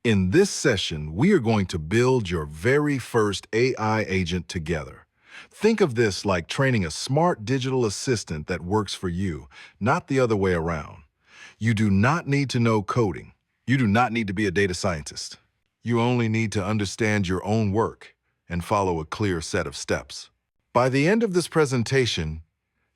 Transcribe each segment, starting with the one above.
In this session, we are going to build your very first AI agent together. Think of this like training a smart digital assistant that works for you, not the other way around. You do not need to know coding. You do not need to be a data scientist. You only need to understand your own work and follow a clear set of steps. By the end of this presentation,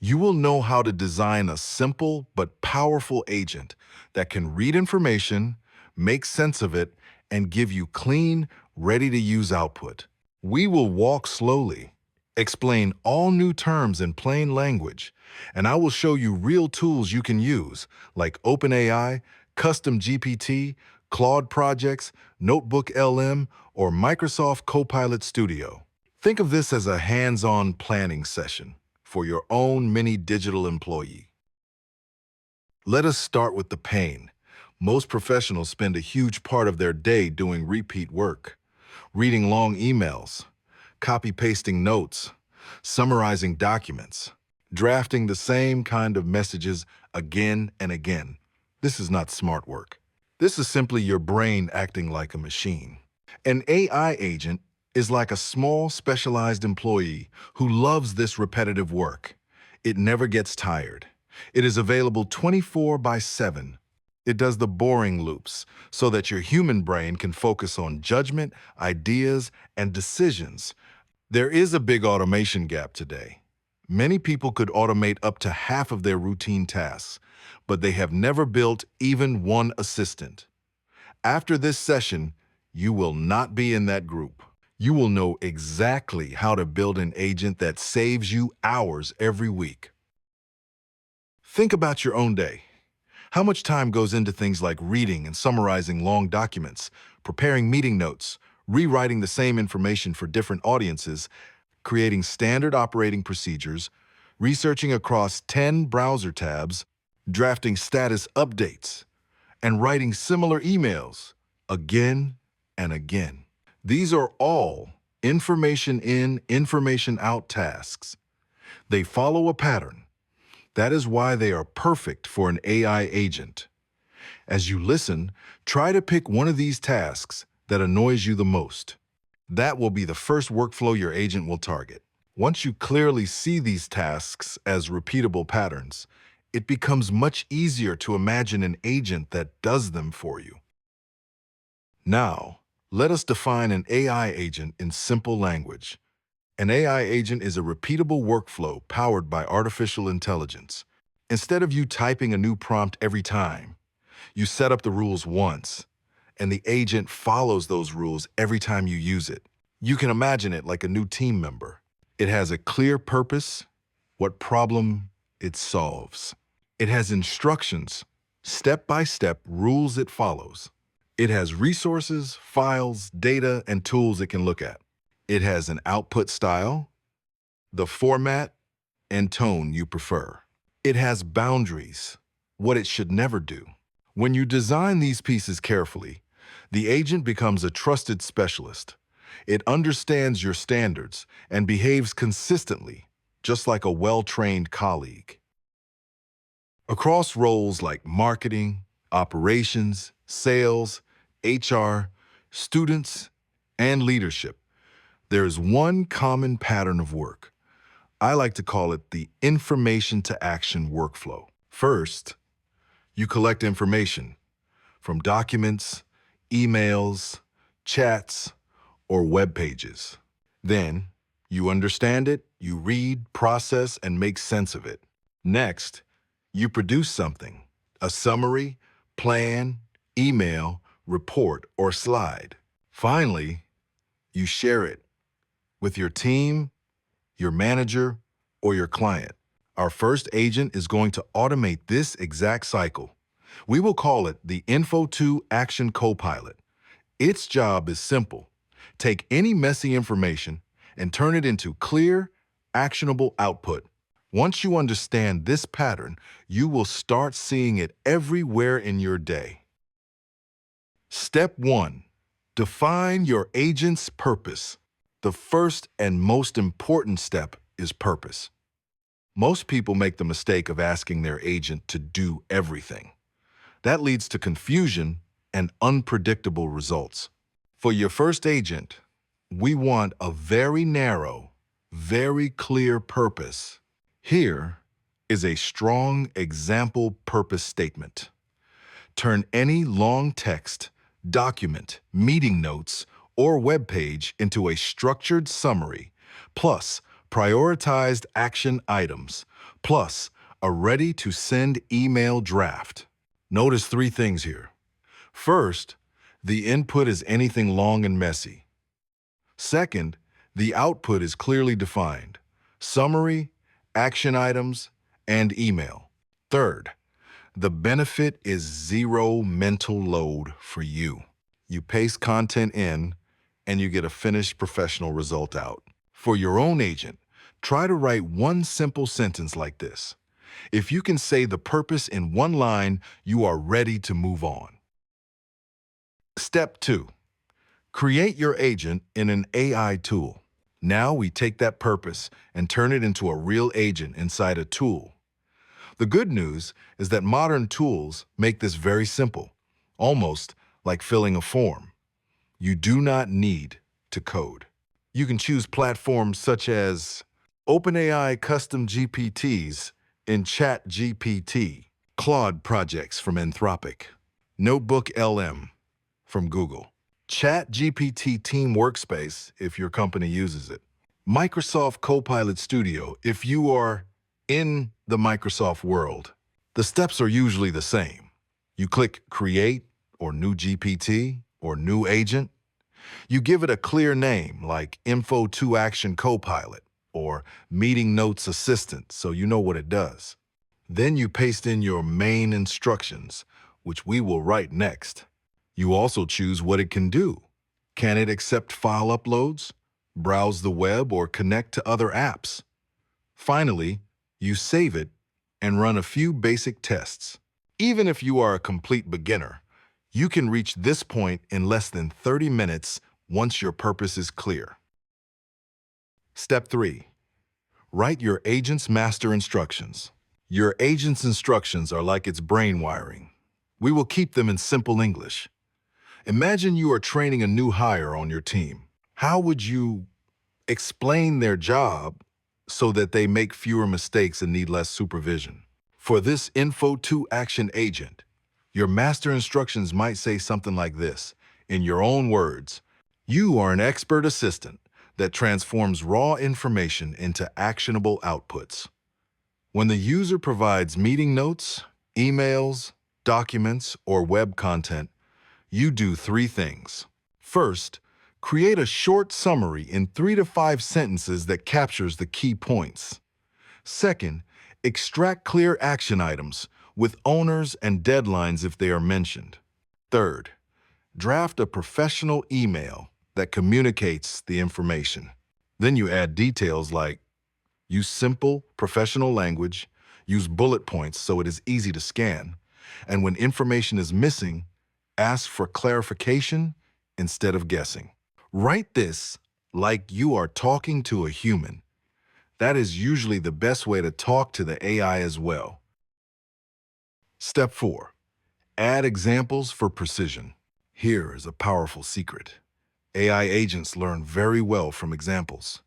you will know how to design a simple but powerful agent that can read information, make sense of it, and give you clean, ready-to-use output. We will walk slowly, explain all new terms in plain language, and I will show you real tools you can use, like OpenAI, Custom GPT, Claude projects, NotebookLM, or Microsoft Copilot Studio. Think of this as a hands-on planning session for your own mini digital employee. Let us start with the pain. Most professionals spend a huge part of their day doing repeat work, reading long emails, copy-pasting notes, summarizing documents, drafting the same kind of messages again and again. This is not smart work. This is simply your brain acting like a machine. An AI agent is like a small, specialized employee who loves this repetitive work. It never gets tired. It is available 24/7. It does the boring loops so that your human brain can focus on judgment, ideas, and decisions. There is a big automation gap today. Many people could automate up to half of their routine tasks, but they have never built even one assistant. After this session, you will not be in that group. You will know exactly how to build an agent that saves you hours every week. Think about your own day. How much time goes into things like reading and summarizing long documents, preparing meeting notes, rewriting the same information for different audiences, creating standard operating procedures, researching across 10 browser tabs, drafting status updates, and writing similar emails again and again? These are all information in, information out tasks. They follow a pattern. That is why they are perfect for an AI agent. As you listen, try to pick one of these tasks that annoys you the most. That will be the first workflow your agent will target. Once you clearly see these tasks as repeatable patterns, it becomes much easier to imagine an agent that does them for you. Now, let us define an AI agent in simple language. An AI agent is a repeatable workflow powered by artificial intelligence. Instead of you typing a new prompt every time, you set up the rules once, and the agent follows those rules every time you use it. You can imagine it like a new team member. It has a clear purpose, what problem it solves. It has instructions, step-by-step rules it follows. It has resources, files, data, and tools it can look at. It has an output style, the format and tone you prefer. It has boundaries, what it should never do. When you design these pieces carefully, the agent becomes a trusted specialist. It understands your standards and behaves consistently, just like a well-trained colleague. Across roles like marketing, operations, sales, HR, students, and leadership, there is one common pattern of work. I like to call it the information-to-action workflow. First, you collect information from documents, emails, chats, or web pages. Then, you understand it, you read, process, and make sense of it. Next, you produce something, a summary, plan, email, report, or slide. Finally, you share it with your team, your manager, or your client. Our first agent is going to automate this exact cycle. We will call it the Info-to-Action Copilot. Its job is simple. Take any messy information and turn it into clear, actionable output. Once you understand this pattern, you will start seeing it everywhere in your day. Step 1. Define your agent's purpose. The first and most important step is purpose. Most people make the mistake of asking their agent to do everything. That leads to confusion and unpredictable results. For your first agent, we want a very narrow, very clear purpose. Here is a strong example purpose statement. Turn any long text, document, meeting notes, or web page into a structured summary, plus prioritized action items, plus a ready-to-send email draft. Notice three things here. First, the input is anything long and messy. Second, the output is clearly defined. Summary, action items, and email. Third, the benefit is zero mental load for you. You paste content in, and you get a finished professional result out. For your own agent, try to write one simple sentence like this. If you can say the purpose in one line, you are ready to move on. Step 2. Create your agent in an AI tool. Now we take that purpose and turn it into a real agent inside a tool. The good news is that modern tools make this very simple, almost like filling a form. You do not need to code. You can choose platforms such as OpenAI custom GPTs in ChatGPT, Claude projects from Anthropic, NotebookLM from Google, ChatGPT Team Workspace if your company uses it, Microsoft Copilot Studio if you are in the Microsoft world. The steps are usually the same. You click Create or New GPT or New Agent. You give it a clear name like Info 2 Action Copilot or Meeting Notes Assistant so you know what it does. Then you paste in your main instructions, which we will write next. You also choose what it can do. Can it accept file uploads, browse the web, or connect to other apps? Finally, you save it and run a few basic tests. Even if you are a complete beginner, you can reach this point in less than 30 minutes once your purpose is clear. Step 3. Write your agent's master instructions. Your agent's instructions are like its brain wiring. We will keep them in simple English. Imagine you are training a new hire on your team. How would you explain their job so that they make fewer mistakes and need less supervision? For this Info 2 Action agent, your master instructions might say something like this. In your own words, you are an expert assistant that transforms raw information into actionable outputs. When the user provides meeting notes, emails, documents, or web content, you do three things. First, create a short summary in 3 to 5 sentences that captures the key points. Second, extract clear action items with owners and deadlines if they are mentioned. Third, draft a professional email that communicates the information. Then you add details like use simple, professional language, use bullet points so it is easy to scan, and when information is missing, ask for clarification instead of guessing. Write this like you are talking to a human. That is usually the best way to talk to the AI as well. Step 4. Add examples for precision. Here is a powerful secret. AI agents learn very well from examples.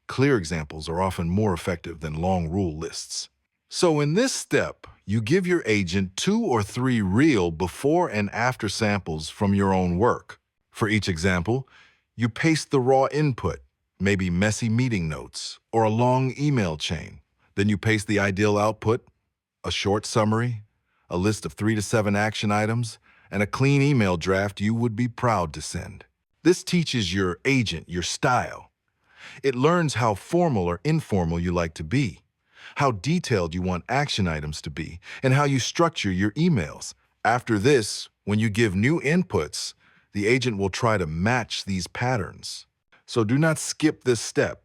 Clear examples are often more effective than long rule lists. So in this step, you give your agent 2 or 3 real before and after samples from your own work. For each example, you paste the raw input, maybe messy meeting notes or a long email chain. Then you paste the ideal output, a short summary, a list of 3 to 7 action items, and a clean email draft you would be proud to send. This teaches your agent your style. It learns how formal or informal you like to be, how detailed you want action items to be, and how you structure your emails. After this, when you give new inputs, the agent will try to match these patterns. So do not skip this step.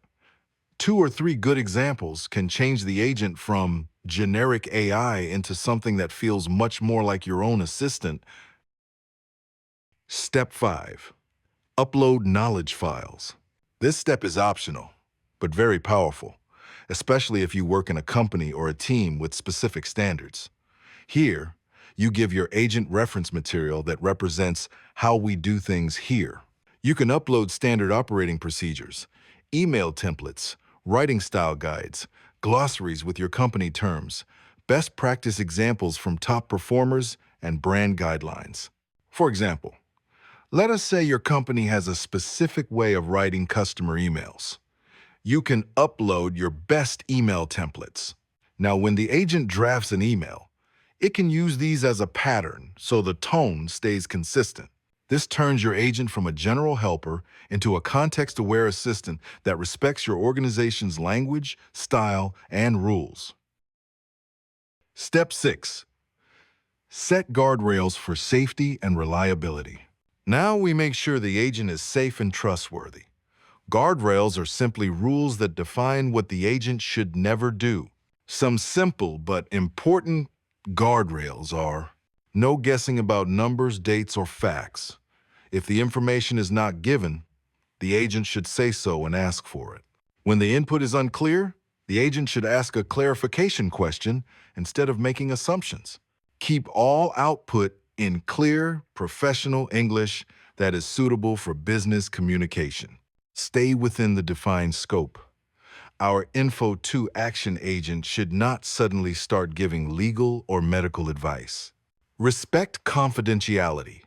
2 or 3 good examples can change the agent from generic AI into something that feels much more like your own assistant. Step 5. Upload knowledge files. This step is optional, but very powerful, especially if you work in a company or a team with specific standards. Here, You give your agent reference material that represents how we do things here. You can upload standard operating procedures, email templates, writing style guides, glossaries with your company terms, best practice examples from top performers, and brand guidelines. For example, let us say your company has a specific way of writing customer emails. You can upload your best email templates. Now, when the agent drafts an email, it can use these as a pattern so the tone stays consistent. This turns your agent from a general helper into a context-aware assistant that respects your organization's language, style, and rules. Step 6. Set guardrails for safety and reliability. Now we make sure the agent is safe and trustworthy. Guardrails are simply rules that define what the agent should never do. Some simple but important guardrails are: no guessing about numbers, dates, or facts. If the information is not given, the agent should say so and ask for it. When the input is unclear, the agent should ask a clarification question instead of making assumptions. Keep all output in clear, professional English that is suitable for business communication. Stay within the defined scope. Our Info 2 action agent should not suddenly start giving legal or medical advice. Respect confidentiality.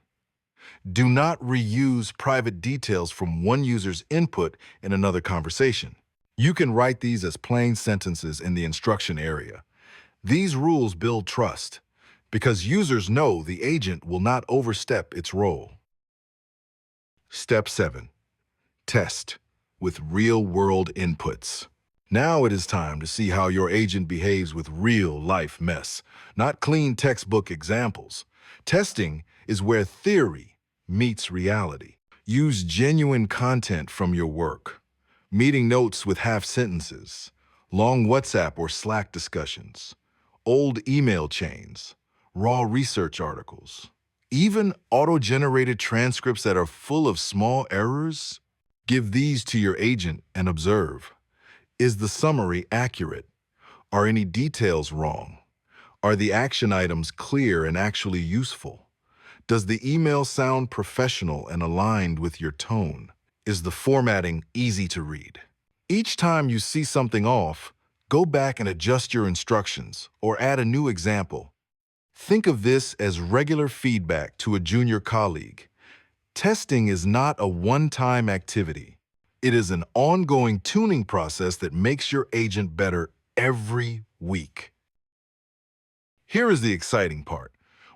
Do not reuse private details from one user's input in another conversation. You can write these as plain sentences in the instruction area. These rules build trust because users know the agent will not overstep its role. Step 7. Test with real-world inputs. Now it is time to see how your agent behaves with real-life mess, not clean textbook examples. Testing is where theory meets reality. Use genuine content from your work, meeting notes with half sentences, long WhatsApp or Slack discussions, old email chains, raw research articles, even auto-generated transcripts that are full of small errors. Give these to your agent and observe. Is the summary accurate? Are any details wrong? Are the action items clear and actually useful? Does the email sound professional and aligned with your tone? Is the formatting easy to read? Each time you see something off, go back and adjust your instructions or add a new example. Think of this as regular feedback to a junior colleague. Testing is not a one-time activity. It is an ongoing tuning process that makes your agent better every week. Here is the exciting part.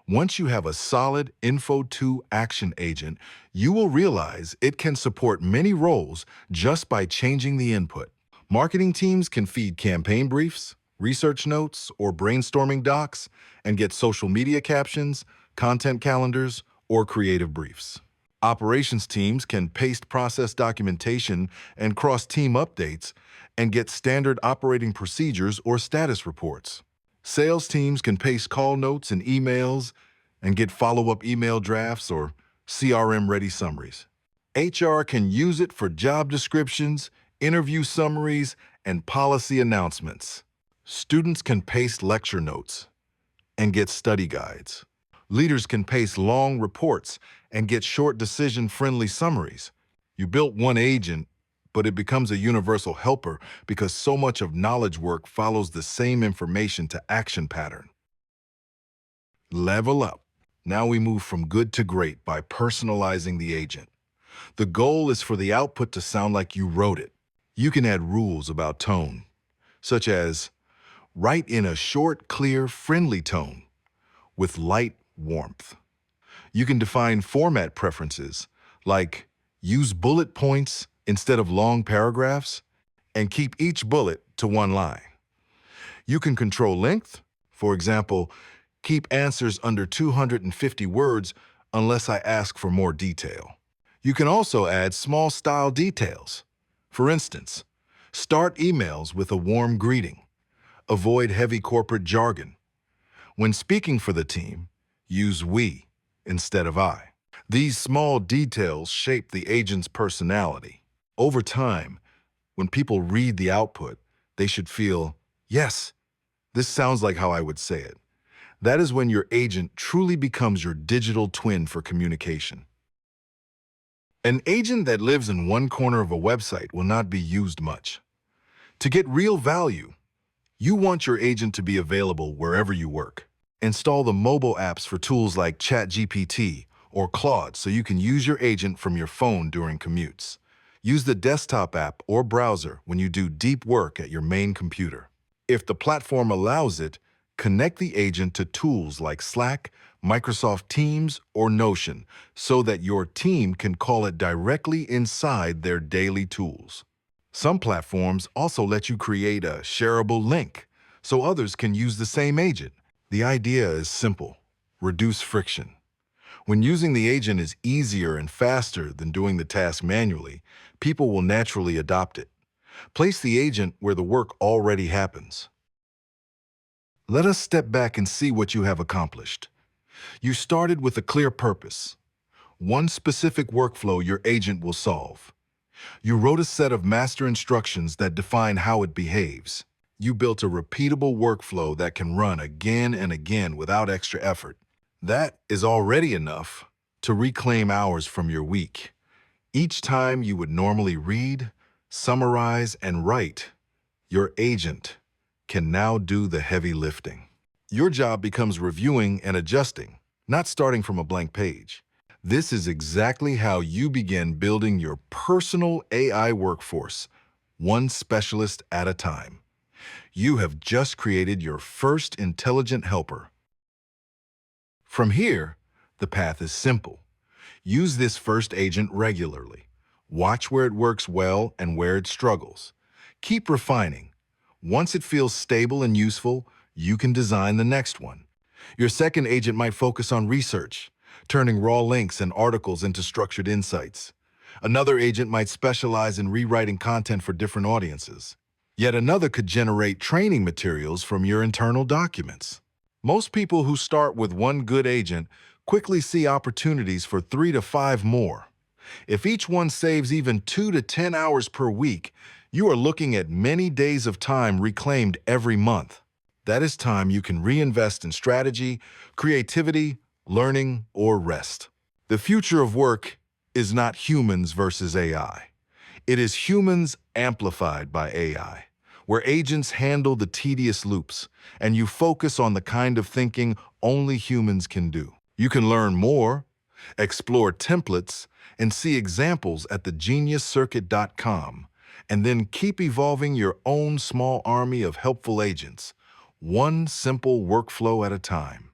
Once you have a solid Info 2 action agent, you will realize it can support many roles just by changing the input. Marketing teams can feed campaign briefs, research notes, or brainstorming docs and get social media captions, content calendars, or creative briefs. Operations teams can paste process documentation and cross-team updates and get standard operating procedures or status reports. Sales teams can paste call notes and emails and get follow-up email drafts or CRM-ready summaries. HR can use it for job descriptions, interview summaries, and policy announcements. Students can paste lecture notes and get study guides. Leaders can paste long reports and get short decision-friendly summaries. You built one agent, but it becomes a universal helper because so much of knowledge work follows the same information to action pattern. Level up. Now we move from good to great by personalizing the agent. The goal is for the output to sound like you wrote it. You can add rules about tone, such as write in a short, clear, friendly tone with light warmth. You can define format preferences, like use bullet points instead of long paragraphs, and keep each bullet to one line. You can control length. For example, keep answers under 250 words unless I ask for more detail. You can also add small style details. For instance, start emails with a warm greeting. Avoid heavy corporate jargon. When speaking for the team, use we instead of I. These small details shape the agent's personality. Over time, when people read the output, they should feel, yes, this sounds like how I would say it. That is when your agent truly becomes your digital twin for communication. An agent that lives in one corner of a website will not be used much. To get real value, you want your agent to be available wherever you work. Install the mobile apps for tools like ChatGPT or Claude so you can use your agent from your phone during commutes. Use the desktop app or browser when you do deep work at your main computer. If the platform allows it, connect the agent to tools like Slack, Microsoft Teams, or Notion so that your team can call it directly inside their daily tools. Some platforms also let you create a shareable link so others can use the same agent. The idea is simple: reduce friction. When using the agent is easier and faster than doing the task manually, people will naturally adopt it. Place the agent where the work already happens. Let us step back and see what you have accomplished. You started with a clear purpose, one specific workflow your agent will solve. You wrote a set of master instructions that define how it behaves. You built a repeatable workflow that can run again and again without extra effort. That is already enough to reclaim hours from your week. Each time you would normally read, summarize, and write, your agent can now do the heavy lifting. Your job becomes reviewing and adjusting, not starting from a blank page. This is exactly how you begin building your personal AI workforce, one specialist at a time. You have just created your first intelligent helper. From here, the path is simple. Use this first agent regularly. Watch where it works well and where it struggles. Keep refining. Once it feels stable and useful, you can design the next one. Your second agent might focus on research, turning raw links and articles into structured insights. Another agent might specialize in rewriting content for different audiences. Yet another could generate training materials from your internal documents. Most people who start with one good agent quickly see opportunities for 3 to 5 more. If each one saves even 2 to 10 hours per week, you are looking at many days of time reclaimed every month. That is time you can reinvest in strategy, creativity, learning, or rest. The future of work is not humans versus AI. It is humans amplified by AI, where agents handle the tedious loops, and you focus on the kind of thinking only humans can do. You can learn more, explore templates, and see examples at thegeniuscircuit.com, and then keep evolving your own small army of helpful agents, one simple workflow at a time.